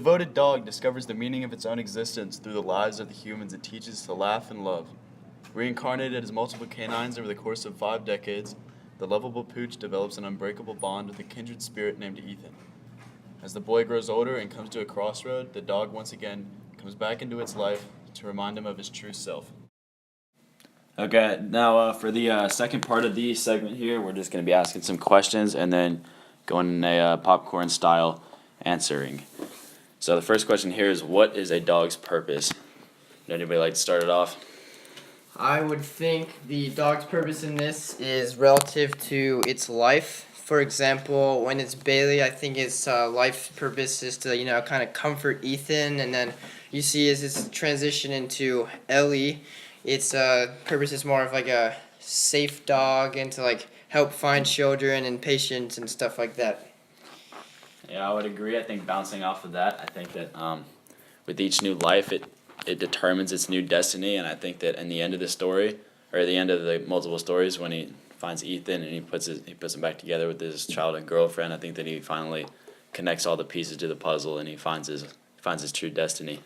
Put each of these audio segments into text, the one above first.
devoted dog discovers the meaning of its own existence through the lives of the humans it teaches to laugh and love. Reincarnated as multiple canines over the course of 5 decades, the lovable pooch develops an unbreakable bond with a kindred spirit named Ethan. As the boy grows older and comes to a crossroad, the dog once again comes back into its life to remind him of his true self. Okay, now for the second part of the segment here, we're just going to be asking some questions and then going in a popcorn style answering. So the first question here is, what is a dog's purpose? Would anybody like to start it off? I would think the dog's purpose in this is relative to its life. For example, when it's Bailey, I think its life purpose is to, kind of comfort Ethan. And then you see as it's transition into Ellie, its purpose is more of like a safe dog and to like help find children and patients and stuff like that. Yeah, I would agree. I think bouncing off of that, I think that with each new life, it determines its new destiny, and I think that in the end of the story, or at the end of the multiple stories, when he finds Ethan and he puts him back together with his child and girlfriend, I think that he finally connects all the pieces to the puzzle and he finds his true destiny.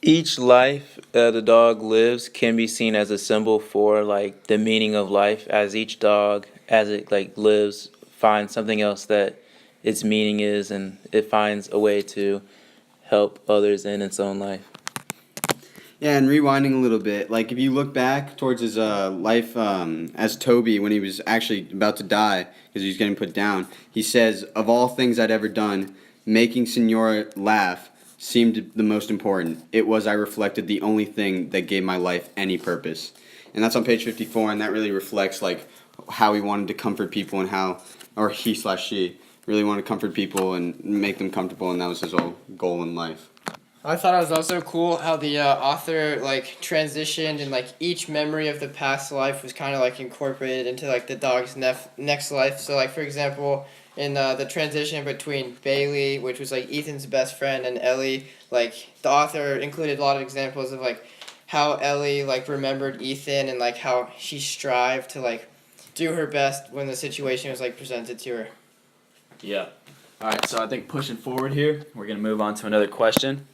Each life the dog lives can be seen as a symbol for like the meaning of life, as each dog as it like lives finds something else that its meaning is, and it finds a way to help others in its own life. Yeah, and rewinding a little bit, like if you look back towards his life as Toby when he was actually about to die because he was getting put down, he says, "Of all things I'd ever done, making Senora laugh seemed the most important. It was, I reflected, the only thing that gave my life any purpose." And that's on page 54, and that really reflects like how he wanted to comfort people and how, or he/she, really wanted to comfort people and make them comfortable, and that was his whole goal in life. I thought it was also cool how the author like transitioned and like each memory of the past life was kind of like incorporated into like the dog's next life. So like for example, in the transition between Bailey, which was like Ethan's best friend, and Ellie, like the author included a lot of examples of like how Ellie like remembered Ethan and like how she strived to like do her best when the situation was like presented to her. Yeah. All right, so I think pushing forward here, we're going to move on to another question.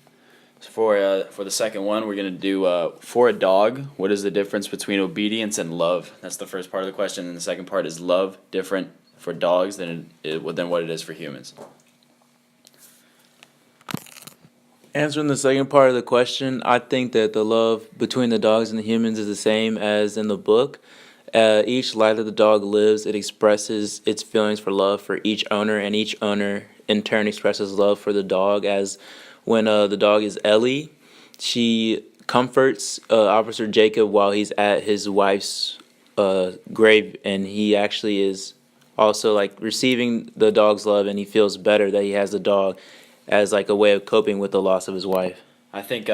For the second one, we're going to do, for a dog, what is the difference between obedience and love? That's the first part of the question, and the second part is love different for dogs than what it is for humans? Answering the second part of the question, I think that the love between the dogs and the humans is the same as in the book. Each life that the dog lives, it expresses its feelings for love for each owner, and each owner in turn expresses love for the dog. As when the dog is Ellie, she comforts Officer Jacob while he's at his wife's grave, and he actually is also like receiving the dog's love, and he feels better that he has the dog as like a way of coping with the loss of his wife. I think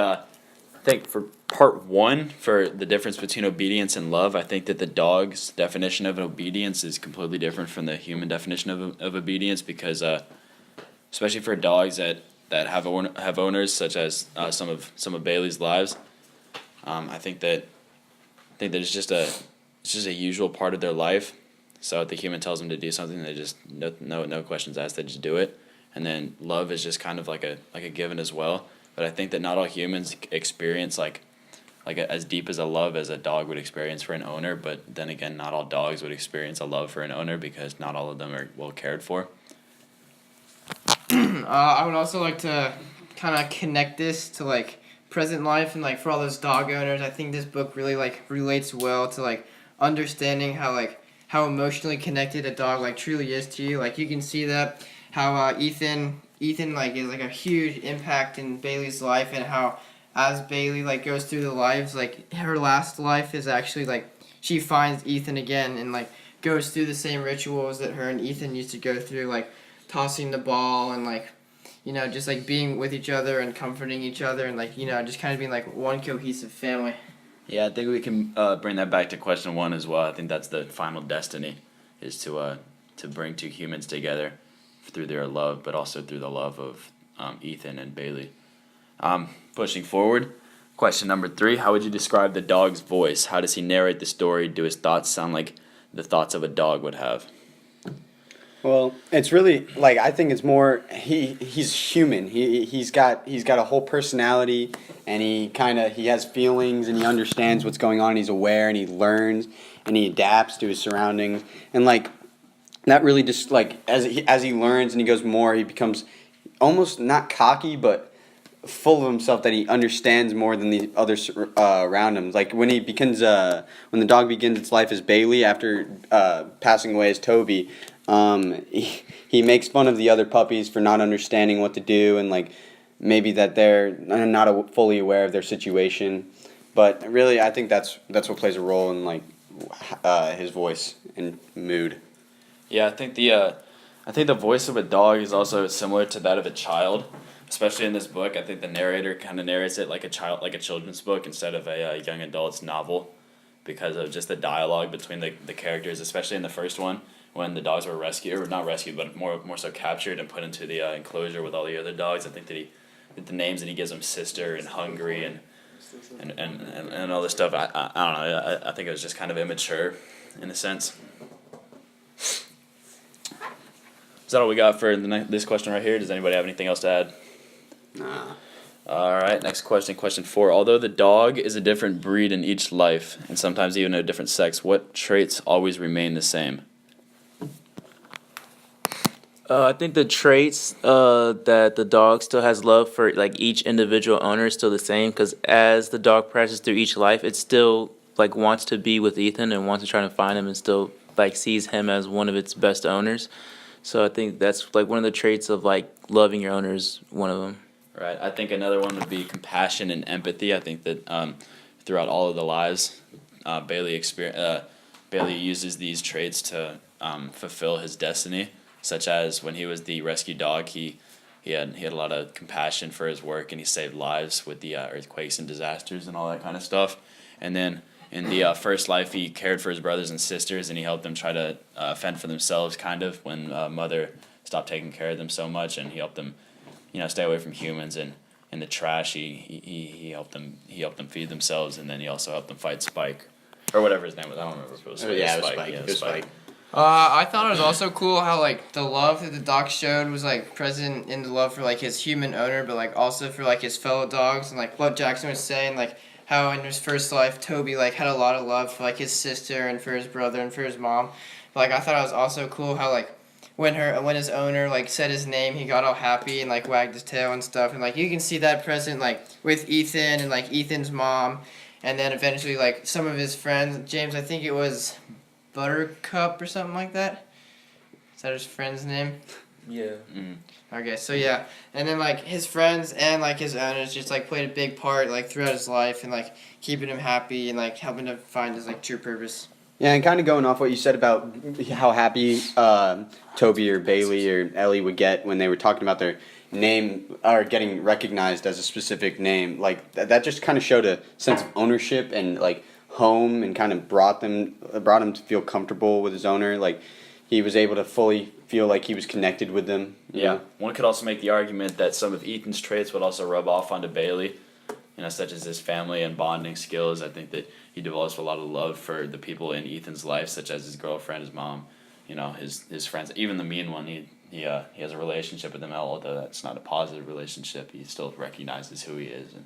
for part one, for the difference between obedience and love, I think that the dog's definition of obedience is completely different from the human definition of obedience, because especially for dogs that have owners, such as some of Bailey's lives, I think that it's just a usual part of their life. So if the human tells them to do something, they just no questions asked, they just do it. And then love is just kind of like a given as well. But I think that not all humans experience as deep as a love as a dog would experience for an owner. But then again, not all dogs would experience a love for an owner, because not all of them are well cared for. I would also like to kind of connect this to like present life, and like for all those dog owners, I think this book really like relates well to like understanding how emotionally connected a dog like truly is to you. Like you can see that how Ethan like is like a huge impact in Bailey's life, and how as Bailey like goes through the lives, like her last life is actually like she finds Ethan again and like goes through the same rituals that her and Ethan used to go through, like tossing the ball and like just like being with each other and comforting each other, and like just kind of being like one cohesive family. Yeah, I think we can bring that back to question one as well. I think that's the final destiny, is to bring two humans together through their love, but also through the love of Ethan and Bailey. Pushing forward, question number 3, how would you describe the dog's voice? How does he narrate the story? Do his thoughts sound like the thoughts of a dog would have? Well, it's really like I think it's more he's human. He's got a whole personality, and he has feelings, and he understands what's going on. He's aware, and he learns, and he adapts to his surroundings, and like that really just like as he learns and he goes more, he becomes almost not cocky, but full of himself that he understands more than the others around him. Like when when the dog begins its life as Bailey after passing away as Toby, he makes fun of the other puppies for not understanding what to do and like maybe that they're not fully aware of their situation. But really, I think that's what plays a role in like his voice and mood. Yeah, I think the voice of a dog is also similar to that of a child, especially in this book. I think the narrator kind of narrates it like a children's book instead of a young adult's novel, because of just the dialogue between the characters, especially in the first one when the dogs were rescued, or not rescued, but more so captured and put into the enclosure with all the other dogs. I think that the names that he gives them, Sister and Hungry and all this stuff. I don't know. I think it was just kind of immature, in a sense. Is that all we got for this question right here? Does anybody have anything else to add? Nah. All right, next question, question 4. Although the dog is a different breed in each life, and sometimes even a different sex, what traits always remain the same? I think the traits that the dog still has love for, like each individual owner, is still the same. Because as the dog passes through each life, it still like wants to be with Ethan and wants to try to find him, and still like sees him as one of its best owners. So I think that's like one of the traits of like loving your owner is one of them. Right. I think another one would be compassion and empathy. I think that throughout all of the lives, Bailey uses these traits to fulfill his destiny. Such as when he was the rescue dog, he had a lot of compassion for his work, and he saved lives with the earthquakes and disasters and all that kind of stuff. And then in the first life, he cared for his brothers and sisters, and he helped them try to fend for themselves, kind of, when mother stopped taking care of them so much, and he helped them, stay away from humans. And in the trash, he helped them feed themselves, and then he also helped them fight Spike, or whatever his name was. I don't remember if it was Spike. Yeah, it was Spike. Yeah, It was Spike. I thought it was also cool how like the love that the dog showed was like present in the love for like his human owner, but like also for like his fellow dogs, and like what Jackson was saying, like how in his first life Toby like had a lot of love for like his sister and for his brother and for his mom. But, like I thought it was also cool how like when his owner like said his name, he got all happy and like wagged his tail and stuff, and like you can see that present like with Ethan and like Ethan's mom, and then eventually like some of his friends. James, I think it was Buttercup or something like that. Is that his friend's name? Yeah. Okay, so yeah, and then like his friends and like his owners just like played a big part like throughout his life and like keeping him happy and like helping to find his like true purpose. Yeah, and kind of going off what you said about how happy Toby or Bailey or Ellie would get when they were talking about their name or getting recognized as a specific name, like that just kind of showed a sense of ownership and like home, and kind of brought him to feel comfortable with his owner. Like he was able to fully feel like he was connected with them. Yeah. One could also make the argument that some of Ethan's traits would also rub off onto Bailey, such as his family and bonding skills. I think that he develops a lot of love for the people in Ethan's life, such as his girlfriend, his mom, his friends, even the mean one. He has a relationship with them, although that's not a positive relationship. He still recognizes who he is and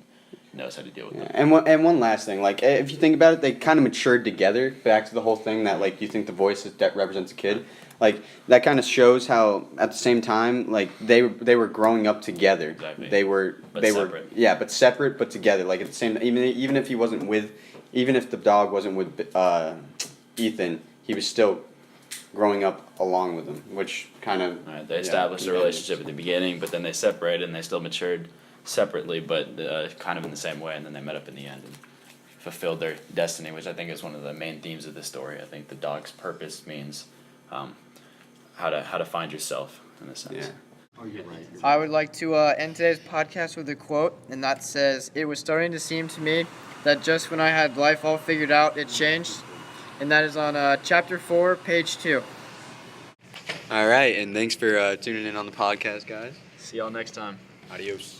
knows how to deal with them. And one last thing, like if you think about it, they kind of matured together. Back to the whole thing that like you think the voice that represents a kid, like that kind of shows how at the same time like they were growing up together. Exactly. They were separate. Yeah, but separate but together. Like at the same even if the dog wasn't with Ethan, he was still growing up along with him, which kind of They established a relationship at the beginning, but then they separated and they still matured separately, but kind of in the same way, and then they met up in the end and fulfilled their destiny, which I think is one of the main themes of the story. I think the dog's purpose means how to find yourself in a sense. Yeah. I would like to end today's podcast with a quote, and that says, "It was starting to seem to me that just when I had life all figured out, it changed." And that is on chapter 4, page 2. All right, and thanks for tuning in on the podcast, guys. See y'all next time. Adios.